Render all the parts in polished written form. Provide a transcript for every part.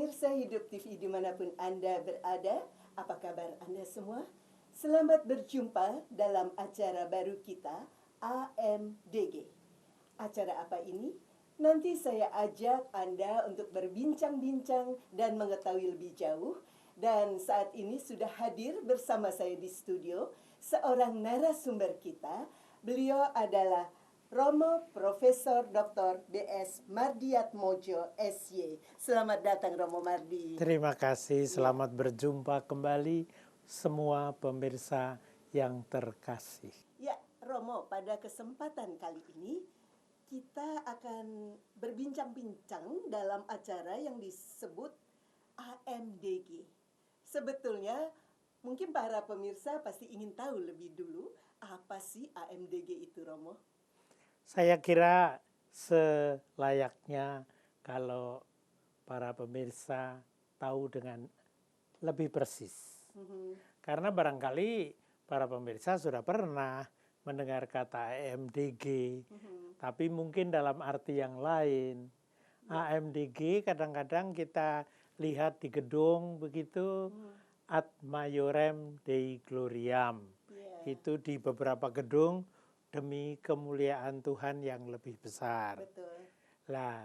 Pemirsa Hidup TV dimanapun Anda berada, apa kabar Anda semua? Selamat berjumpa dalam acara baru kita, AMDG. Acara apa ini? Nanti saya ajak Anda untuk berbincang-bincang dan mengetahui lebih jauh. Dan saat ini sudah hadir bersama saya di studio seorang narasumber kita. Beliau adalah Romo Profesor Dr. B.S. Mardiatmodjo, SY. Selamat datang Romo Mardi. Terima kasih, selamat berjumpa kembali semua pemirsa yang terkasih. Ya, Romo, pada kesempatan kali ini kita akan berbincang-bincang dalam acara yang disebut AMDG. Sebetulnya mungkin para pemirsa pasti ingin tahu lebih dulu apa sih AMDG itu, Romo? Saya kira selayaknya kalau para pemirsa tahu dengan lebih persis. Karena barangkali para pemirsa sudah pernah mendengar kata AMDG, tapi mungkin dalam arti yang lain. AMDG kadang-kadang kita lihat di gedung begitu, Ad Maiorem Dei Gloriam. Itu di beberapa gedung demi kemuliaan Tuhan yang lebih besar. Betul. Lah,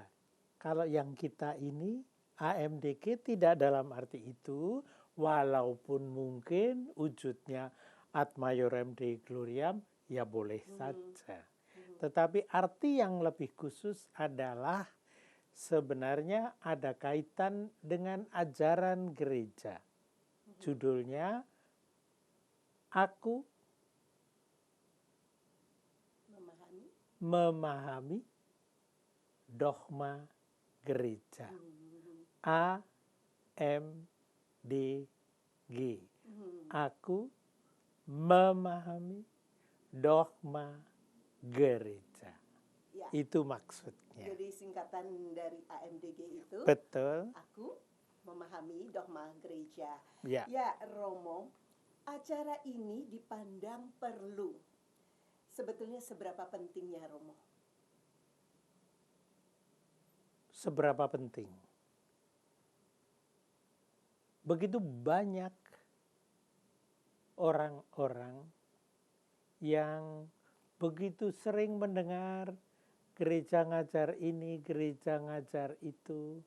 kalau yang kita ini AMDG tidak dalam arti itu, walaupun mungkin wujudnya Ad Maiorem Dei Gloriam, ya boleh saja. Tetapi arti yang lebih khusus adalah sebenarnya ada kaitan dengan ajaran gereja. Judulnya, Aku memahami dogma gereja. AMDG. Aku memahami dogma gereja. Ya. Itu maksudnya. Jadi singkatan dari AMDG itu, Betul. aku memahami dogma gereja. Ya. Ya, Romo, acara ini dipandang perlu. Sebetulnya seberapa pentingnya, Romo? Seberapa penting? Begitu banyak orang-orang yang begitu sering mendengar gereja ngajar ini, gereja ngajar itu,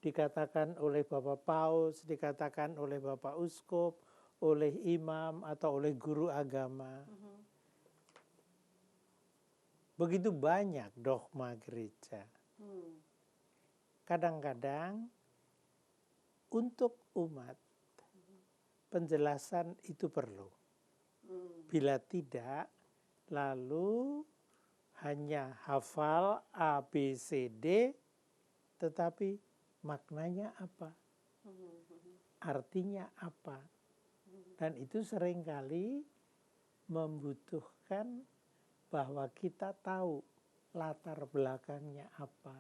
dikatakan oleh Bapak Paus, dikatakan oleh Bapak Uskup, oleh imam atau oleh guru agama. Begitu banyak dogma gereja. Kadang-kadang untuk umat penjelasan itu perlu. Bila tidak, lalu hanya hafal A, B, C, D, tetapi maknanya apa? Artinya apa? Dan itu seringkali membutuhkan bahwa kita tahu latar belakangnya apa,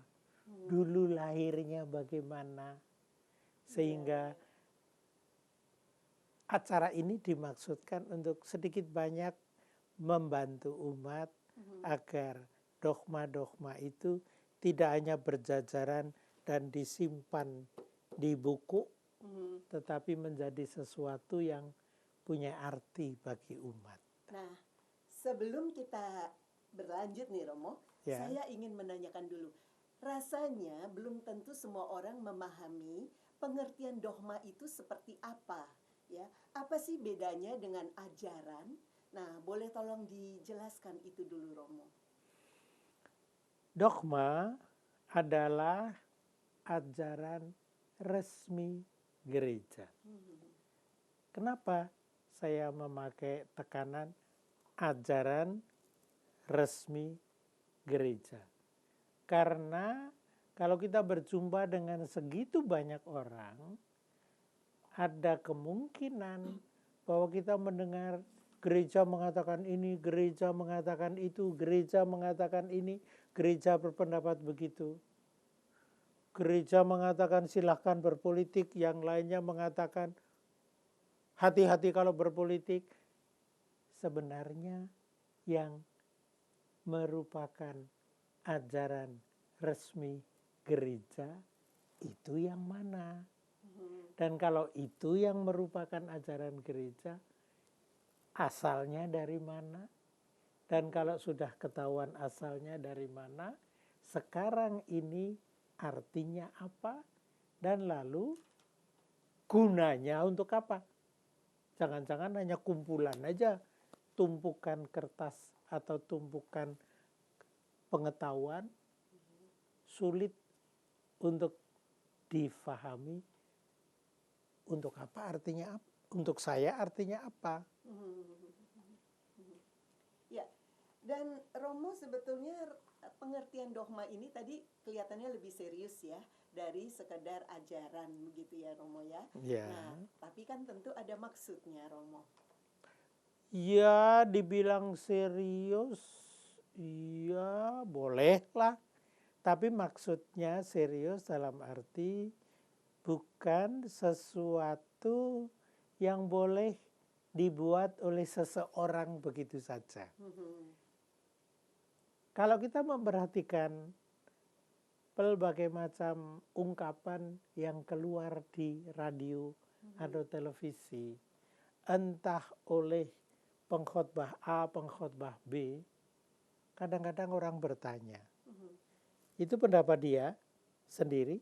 dulu lahirnya bagaimana, sehingga acara ini dimaksudkan untuk sedikit banyak membantu umat agar dogma-dogma itu tidak hanya berjajaran dan disimpan di buku, tetapi menjadi sesuatu yang punya arti bagi umat. Nah, sebelum kita berlanjut nih, Romo, saya ingin menanyakan dulu. Rasanya belum tentu semua orang memahami pengertian dogma itu seperti apa, ya. Apa sih bedanya dengan ajaran? Nah, boleh tolong dijelaskan itu dulu, Romo. Dogma adalah ajaran resmi gereja. Kenapa saya memakai tekanan ajaran resmi gereja? Karena kalau kita berjumpa dengan segitu banyak orang, ada kemungkinan bahwa kita mendengar gereja mengatakan ini, gereja mengatakan itu, gereja mengatakan ini, gereja berpendapat begitu. Gereja mengatakan silahkan berpolitik, yang lainnya mengatakan hati-hati kalau berpolitik. Sebenarnya yang merupakan ajaran resmi gereja itu yang mana? Dan kalau itu yang merupakan ajaran gereja, asalnya dari mana? Dan kalau sudah ketahuan asalnya dari mana, sekarang ini artinya apa? Dan lalu gunanya untuk apa? Jangan-jangan hanya kumpulan aja, tumpukan kertas atau tumpukan pengetahuan, sulit untuk difahami. Untuk apa artinya apa? Untuk saya artinya apa? Ya, dan Romo sebetulnya pengertian dogma ini tadi kelihatannya lebih serius ya dari sekedar ajaran begitu ya Romo ya. Ya. Nah, tapi kan tentu ada maksudnya Romo. Ya, dibilang serius, iya bolehlah. Tapi maksudnya serius dalam arti bukan sesuatu yang boleh dibuat oleh seseorang begitu saja. Kalau kita memperhatikan berbagai macam ungkapan yang keluar di radio atau televisi, entah oleh pengkhotbah A, pengkhotbah B, kadang-kadang orang bertanya, itu pendapat dia sendiri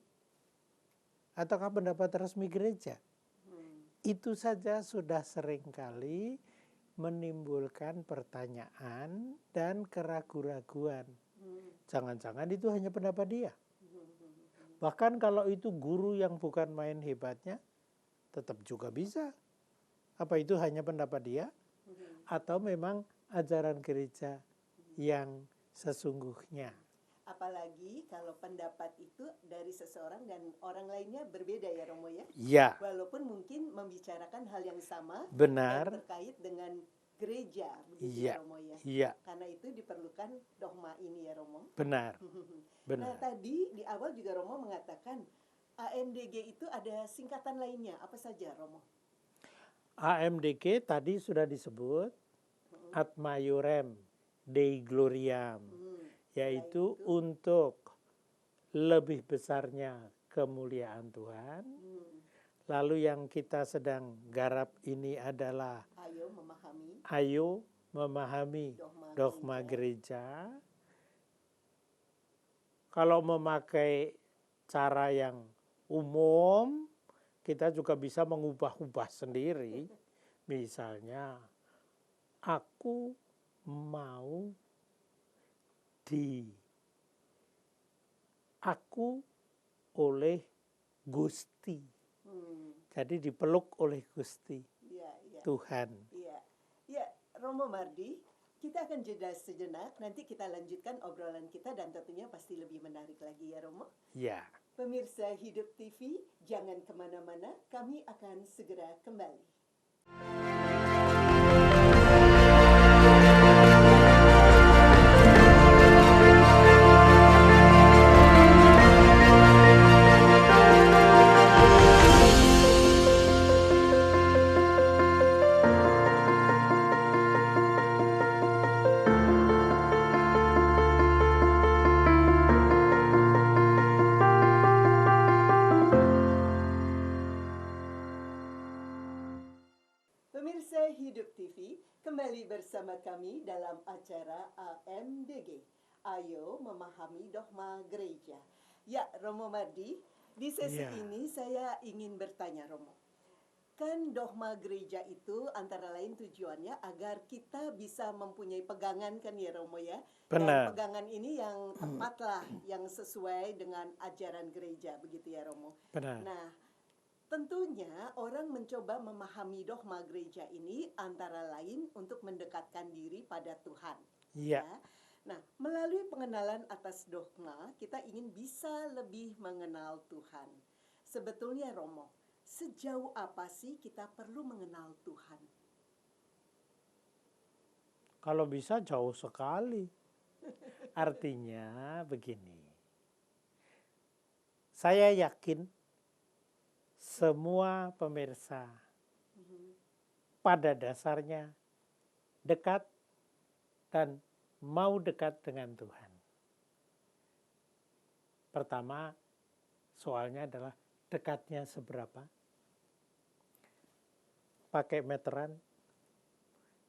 ataukah pendapat resmi gereja? Itu saja sudah seringkali menimbulkan pertanyaan dan keraguan-raguan. Jangan-jangan itu hanya pendapat dia. Bahkan kalau itu guru yang bukan main hebatnya, tetap juga bisa. Apa itu hanya pendapat dia? Atau memang ajaran gereja yang sesungguhnya? Apalagi kalau pendapat itu dari seseorang dan orang lainnya berbeda ya Romo ya. Ya. Walaupun mungkin membicarakan hal yang sama. Benar. Dan terkait dengan gereja begitu Ya. ya Romo ya. Iya. Karena itu diperlukan dogma ini ya Romo. Benar. Nah tadi di awal juga Romo mengatakan AMDG itu ada singkatan lainnya. Apa saja Romo? AMDG tadi sudah disebut Ad Maiorem Dei Gloriam. Yaitu untuk lebih besarnya kemuliaan Tuhan. Lalu yang kita sedang garap ini adalah ayo memahami dogma gereja. Kalau memakai cara yang umum, kita juga bisa mengubah-ubah sendiri. Misalnya, aku mau aku oleh Gusti. Jadi dipeluk oleh Gusti. Tuhan. Ya, Romo Mardi, kita akan jeda sejenak. Nanti kita lanjutkan obrolan kita dan tentunya pasti lebih menarik lagi ya Romo. Ya. Pemirsa Hidup TV, jangan kemana-mana. Kami akan segera kembali. Pemirsa Hidup TV, kembali bersama kami dalam acara AMDG. Ayo memahami dogma gereja. Ya, Romo Mardi, di sesi ini saya ingin bertanya Romo. Kan dogma gereja itu antara lain tujuannya agar kita bisa mempunyai pegangan kan ya Romo ya. Benar. Dan pegangan ini yang tepat lah, yang sesuai dengan ajaran gereja begitu ya Romo. Benar. Nah, tentunya orang mencoba memahami dogma gereja ini antara lain untuk mendekatkan diri pada Tuhan. Ya. Nah, melalui pengenalan atas dogma, kita ingin bisa lebih mengenal Tuhan. Sebetulnya Romo, sejauh apa sih kita perlu mengenal Tuhan? Kalau bisa jauh sekali. Artinya begini. Saya yakin semua pemirsa pada dasarnya dekat dan mau dekat dengan Tuhan. Pertama, Soalnya adalah dekatnya seberapa? Pakai meteran?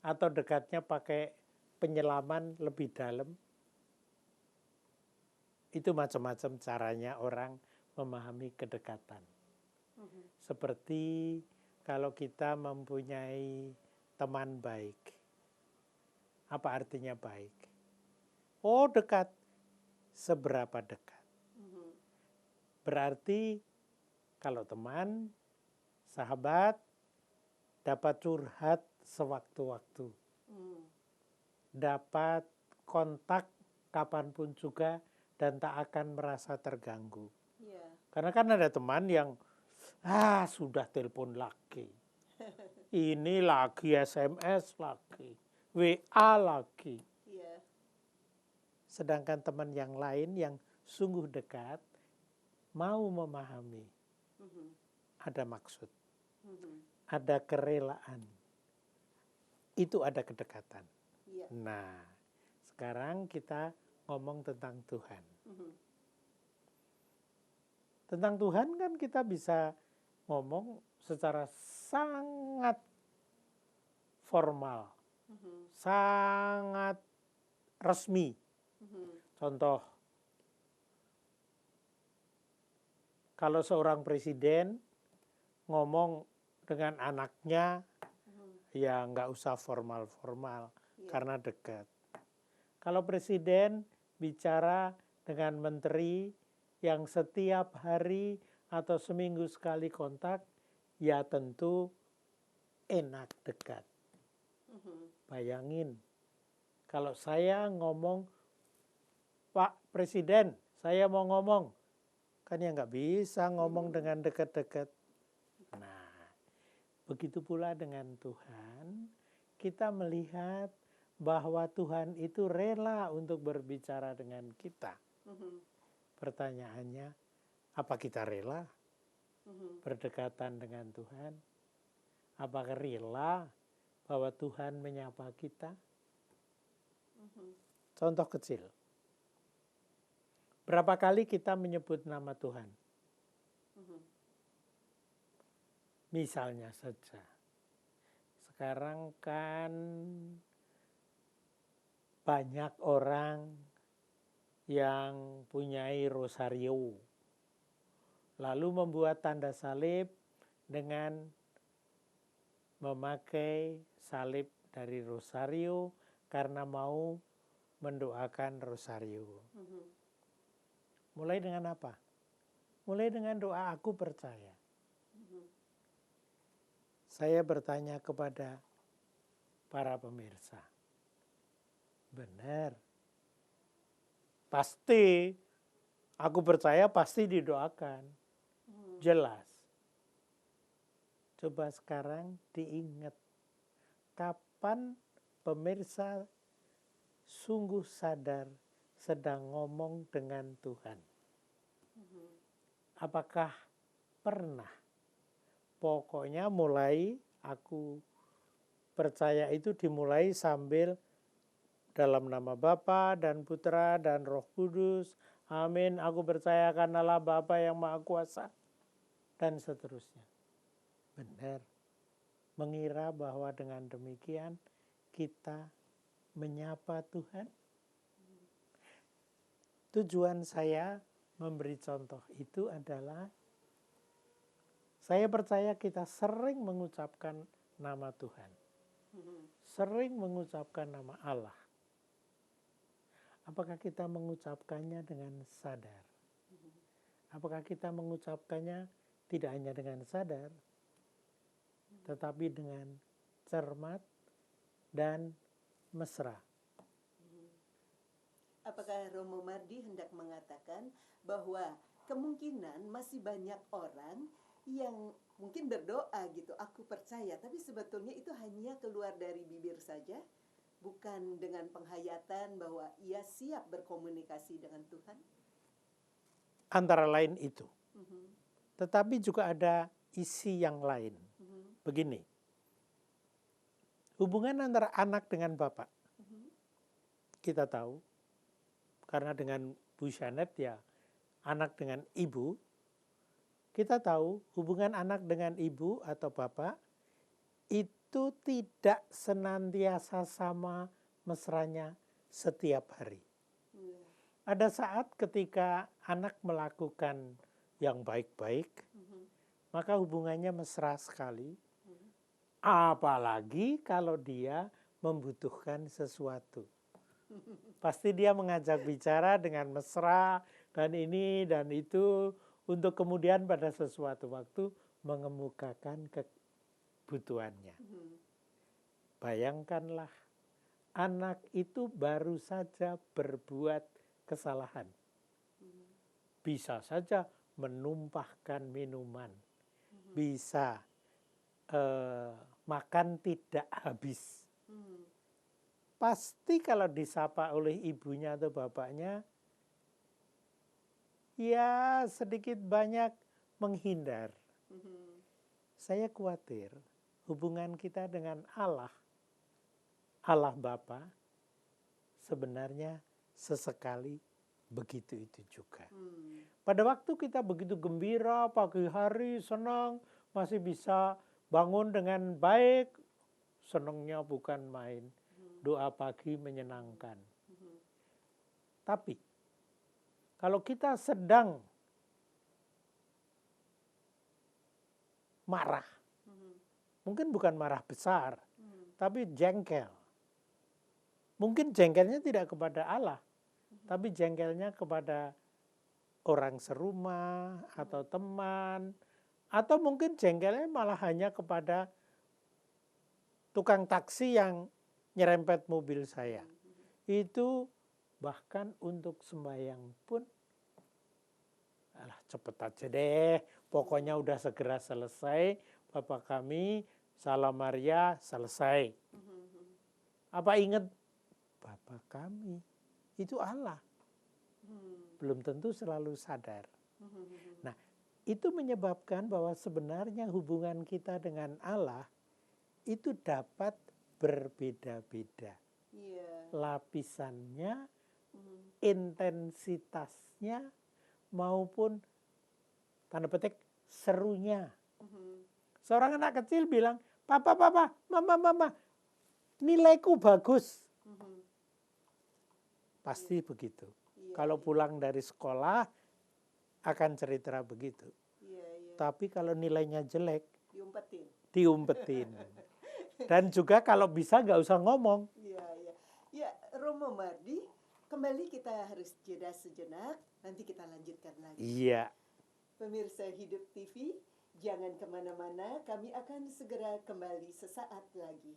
Atau dekatnya pakai penyelaman lebih dalam? Itu macam-macam caranya orang memahami kedekatan. Seperti kalau kita mempunyai teman baik. Apa artinya baik? Oh, dekat. Seberapa dekat? Berarti kalau teman, sahabat, dapat curhat sewaktu-waktu. Dapat kontak kapanpun juga dan tak akan merasa terganggu. Karena kan ada teman yang sudah telepon lagi. Ini lagi SMS lagi. WA lagi. Sedangkan teman yang lain yang sungguh dekat mau memahami. Ada maksud. Ada kerelaan. Itu ada kedekatan. Nah, sekarang kita ngomong tentang Tuhan. Tentang Tuhan kan kita bisa ngomong secara sangat formal, sangat resmi. Contoh, kalau seorang presiden ngomong dengan anaknya, ya nggak usah formal-formal karena dekat. Kalau presiden bicara dengan menteri yang setiap hari atau seminggu sekali kontak, ya tentu enak dekat. Bayangin, kalau saya ngomong, Pak Presiden, saya mau ngomong, kan ya nggak bisa ngomong dengan dekat-dekat. Nah, begitu pula dengan Tuhan, kita melihat bahwa Tuhan itu rela untuk berbicara dengan kita. Pertanyaannya, apa kita rela berdekatan dengan Tuhan? Apakah rela bahwa Tuhan menyapa kita? Contoh kecil. Berapa kali kita menyebut nama Tuhan? Misalnya saja, sekarang kan banyak orang yang punyai rosario, lalu membuat tanda salib dengan memakai salib dari rosario karena mau mendoakan rosario. Mulai dengan apa? Mulai dengan doa aku percaya. Saya bertanya kepada para pemirsa. Benar. Pasti, aku percaya pasti didoakan. Jelas. Coba sekarang diingat. Kapan pemirsa sungguh sadar sedang ngomong dengan Tuhan? Apakah pernah? Pokoknya mulai aku percaya itu dimulai sambil dalam nama Bapa dan Putra dan Roh Kudus. Amin. Aku percaya karena Allah Bapa yang Maha Kuasa. Dan seterusnya. Benar. Mengira bahwa dengan demikian kita menyapa Tuhan. Tujuan saya memberi contoh itu adalah saya percaya kita sering mengucapkan nama Tuhan. Sering mengucapkan nama Allah. Apakah kita mengucapkannya dengan sadar? Apakah kita mengucapkannya tidak hanya dengan sadar, tetapi dengan cermat dan mesra? Apakah Romo Mardi hendak mengatakan bahwa kemungkinan masih banyak orang yang mungkin berdoa gitu, aku percaya, tapi sebetulnya itu hanya keluar dari bibir saja, bukan dengan penghayatan bahwa ia siap berkomunikasi dengan Tuhan? Antara lain itu. Tetapi juga ada isi yang lain. Begini, hubungan antara anak dengan bapak. Kita tahu, karena dengan Bu Janet ya, anak dengan ibu, kita tahu hubungan anak dengan ibu atau bapak itu tidak senantiasa sama mesranya setiap hari. Iya. Ada saat ketika anak melakukan yang baik-baik, maka hubungannya mesra sekali. Apalagi kalau dia membutuhkan sesuatu. Pasti dia mengajak bicara dengan mesra dan ini dan itu untuk kemudian pada sesuatu waktu mengemukakan kebutuhannya. Bayangkanlah, anak itu baru saja berbuat kesalahan. Bisa saja menumpahkan minuman, bisa makan tidak habis. Pasti kalau disapa oleh ibunya atau bapaknya, ya sedikit banyak menghindar. Saya khawatir hubungan kita dengan Allah Bapa, sebenarnya sesekali begitu itu juga. Pada waktu kita begitu gembira, pagi hari senang, masih bisa bangun dengan baik, senangnya bukan main. Doa pagi menyenangkan. Tapi kalau kita sedang marah, mungkin bukan marah besar, tapi jengkel. Mungkin jengkelnya tidak kepada Allah, tapi jengkelnya kepada orang serumah atau teman, atau mungkin jengkelnya malah hanya kepada tukang taksi yang nyerempet mobil saya. Itu bahkan untuk sembahyang pun, alah cepet aja deh, pokoknya udah segera selesai, Bapa kami, Salam Maria, selesai. Apa ingat? Bapa kami, itu Allah. Belum tentu selalu sadar. Nah, itu menyebabkan bahwa sebenarnya hubungan kita dengan Allah itu dapat berbeda-beda. Lapisannya, intensitasnya, maupun tanda petik serunya. Seorang anak kecil bilang, Papa, Mama, nilaiku bagus. Pasti begitu. Kalau pulang dari sekolah akan cerita begitu. Tapi kalau nilainya jelek, diumpetin. Dan juga kalau bisa nggak usah ngomong. Ya, Romo Mardi, kembali kita harus jeda sejenak, nanti kita lanjutkan lagi. Iya. Pemirsa Hidup TV, jangan kemana-mana, kami akan segera kembali sesaat lagi.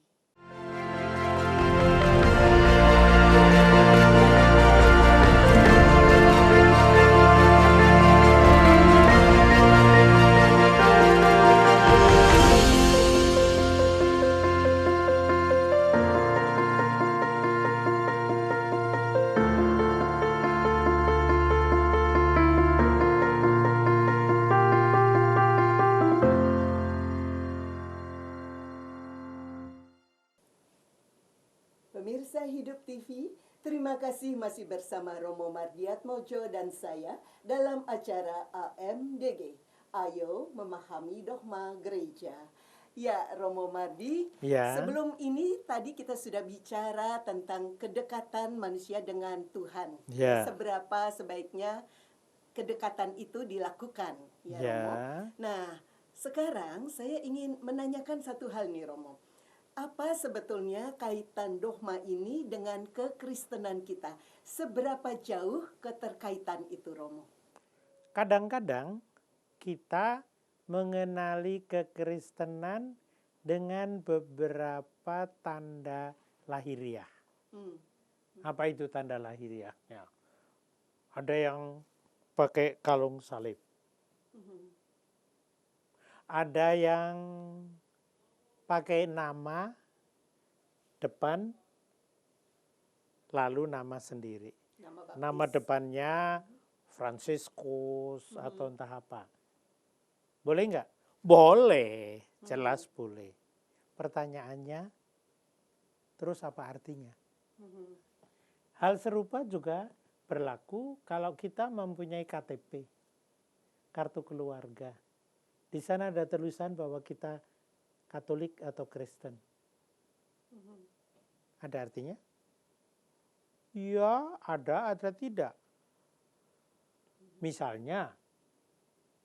Pemirsa Hidup TV, terima kasih masih bersama Romo Mardiatmojo dan saya dalam acara AMDG. Ayo memahami dogma gereja. Ya, Romo Mardi, sebelum ini tadi kita sudah bicara tentang kedekatan manusia dengan Tuhan. Seberapa sebaiknya kedekatan itu dilakukan, ya Romo. Nah, sekarang saya ingin menanyakan satu hal nih Romo. Apa sebetulnya kaitan dogma ini dengan kekristenan kita? Seberapa jauh keterkaitan itu, Romo? Kadang-kadang kita mengenali kekristenan dengan beberapa tanda lahiriah. Apa itu tanda lahiriahnya? Ada yang pakai kalung salib. Ada yang pakai nama depan lalu nama sendiri. Nama depannya Franciscus atau entah apa. Boleh nggak? Boleh, jelas boleh. Pertanyaannya, terus apa artinya? Hal serupa juga berlaku kalau kita mempunyai KTP, kartu keluarga. Di sana ada tulisan bahwa kita Katolik atau Kristen. Ada artinya? Ya, ada tidak. Misalnya,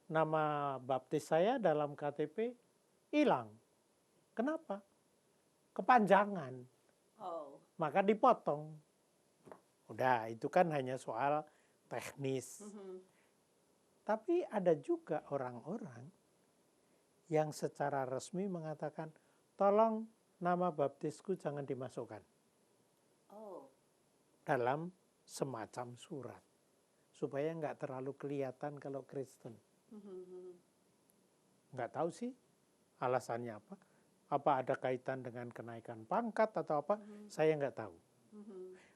nama baptis saya dalam KTP hilang. Kenapa? Kepanjangan. Oh. Maka dipotong. Udah, itu kan hanya soal teknis. Tapi ada juga orang-orang yang secara resmi mengatakan, tolong nama baptisku jangan dimasukkan dalam semacam surat. Supaya nggak terlalu kelihatan kalau Kristen. Nggak tahu sih alasannya apa. Apa ada kaitan dengan kenaikan pangkat atau apa, saya nggak tahu.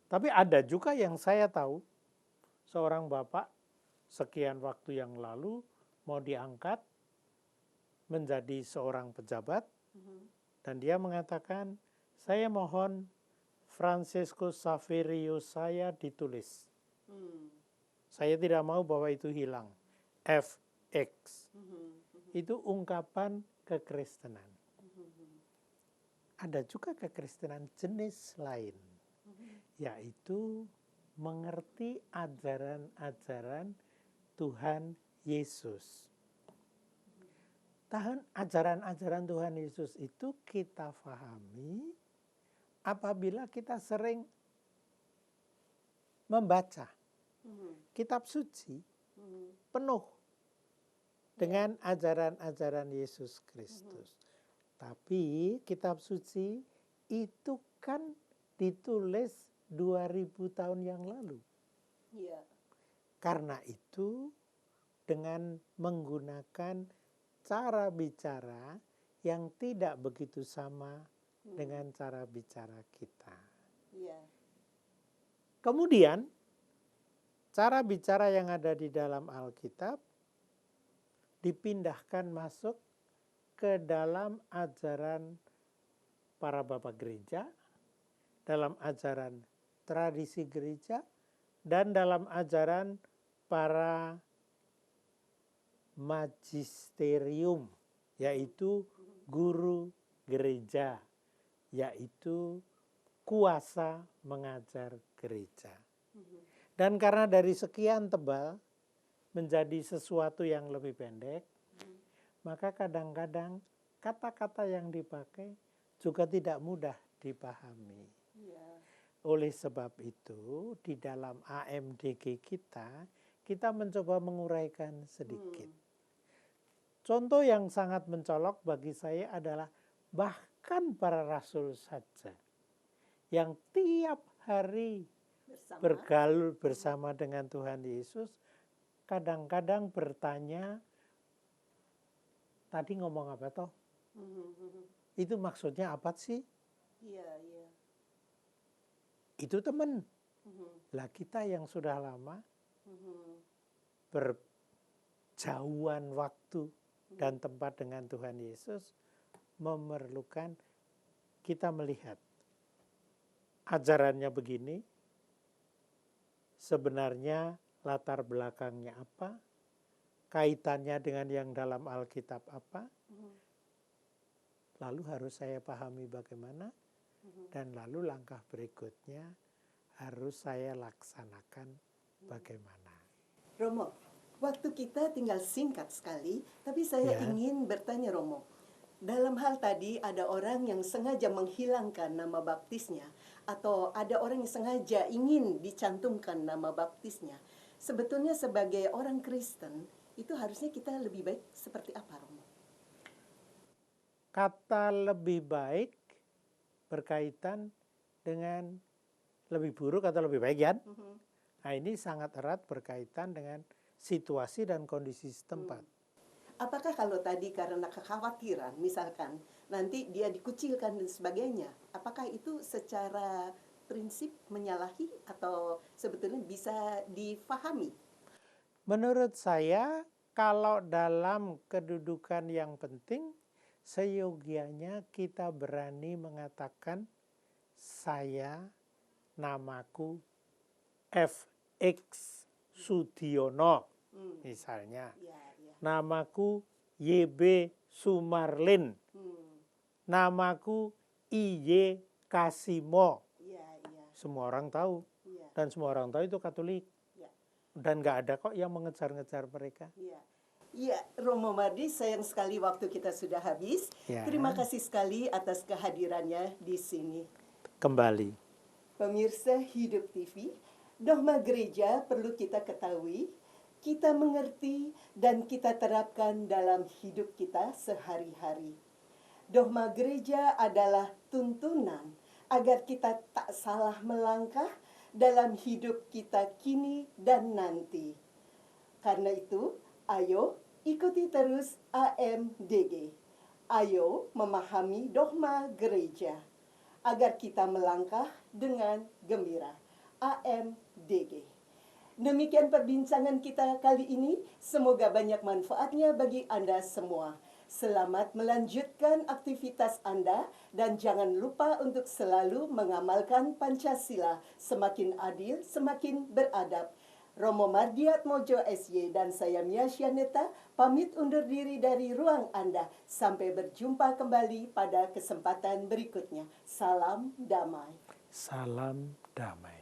Tapi ada juga yang saya tahu, seorang bapak sekian waktu yang lalu mau diangkat menjadi seorang pejabat, dan dia mengatakan, saya mohon Francesco Saverio saya ditulis. Saya tidak mau bahwa itu hilang. FX. Itu ungkapan kekristenan. Ada juga kekristenan jenis lain, yaitu mengerti ajaran-ajaran Tuhan Yesus. Ajaran-ajaran Tuhan Yesus itu kita pahami apabila kita sering membaca kitab suci penuh dengan ajaran-ajaran Yesus Kristus. Tapi kitab suci itu kan ditulis 2000 tahun yang lalu. Karena itu dengan menggunakan cara bicara yang tidak begitu sama dengan cara bicara kita. Kemudian cara bicara yang ada di dalam Alkitab dipindahkan masuk ke dalam ajaran para bapak gereja, dalam ajaran tradisi gereja, dan dalam ajaran para magisterium, yaitu guru gereja, yaitu kuasa mengajar gereja. Dan karena dari sekian tebal menjadi sesuatu yang lebih pendek, maka kadang-kadang kata-kata yang dipakai juga tidak mudah dipahami. Oleh sebab itu, di dalam AMDG kita mencoba menguraikan sedikit. Contoh yang sangat mencolok bagi saya adalah bahkan para rasul saja yang tiap hari bergaul bersama dengan Tuhan Yesus, kadang-kadang bertanya, tadi ngomong apa toh? Itu maksudnya apa sih? Itu teman. Lah kita yang sudah lama berjauhan waktu dan tempat dengan Tuhan Yesus memerlukan kita melihat ajarannya begini, sebenarnya latar belakangnya apa, kaitannya dengan yang dalam Alkitab apa, lalu harus saya pahami bagaimana, dan lalu langkah berikutnya harus saya laksanakan bagaimana. Romo, waktu kita tinggal singkat sekali, tapi saya ingin bertanya Romo. Dalam hal tadi ada orang yang sengaja menghilangkan nama baptisnya, atau ada orang yang sengaja ingin dicantumkan nama baptisnya. Sebetulnya sebagai orang Kristen, itu harusnya kita lebih baik seperti apa, Romo? Kata lebih baik berkaitan dengan lebih buruk atau lebih baik, ya? Nah, ini sangat erat berkaitan dengan situasi dan kondisi setempat. Apakah kalau tadi karena kekhawatiran, misalkan nanti dia dikucilkan dan sebagainya, apakah itu secara prinsip menyalahi atau sebetulnya bisa difahami? Menurut saya, kalau dalam kedudukan yang penting, seyogianya kita berani mengatakan, saya namaku FX Sudiono, misalnya. Namaku YB Sumarlin. Namaku IY Kasimo. Iya, iya, Semua orang tahu. iya, Dan semua orang tahu itu Katolik. iya. Dan nggak ada kok yang mengejar-ngejar mereka. Iya. Iya, Romo Mardi, sayang sekali waktu kita sudah habis. Ya. Terima kasih sekali atas kehadirannya di sini. Kembali. Pemirsa Hidup TV, dogma gereja perlu kita ketahui, kita mengerti, dan kita terapkan dalam hidup kita sehari-hari. Dogma gereja adalah tuntunan agar kita tak salah melangkah dalam hidup kita kini dan nanti. Karena itu, ayo ikuti terus AMDG. Ayo memahami dogma gereja agar kita melangkah dengan gembira. AMDG. Demikian perbincangan kita kali ini. Semoga banyak manfaatnya bagi Anda semua. Selamat melanjutkan aktivitas Anda dan jangan lupa untuk selalu mengamalkan Pancasila. Semakin adil, semakin beradab. Romo Mardiatmojo SY dan saya Mia Syaneta pamit undur diri dari ruang Anda. Sampai berjumpa kembali pada kesempatan berikutnya. Salam damai. Salam damai.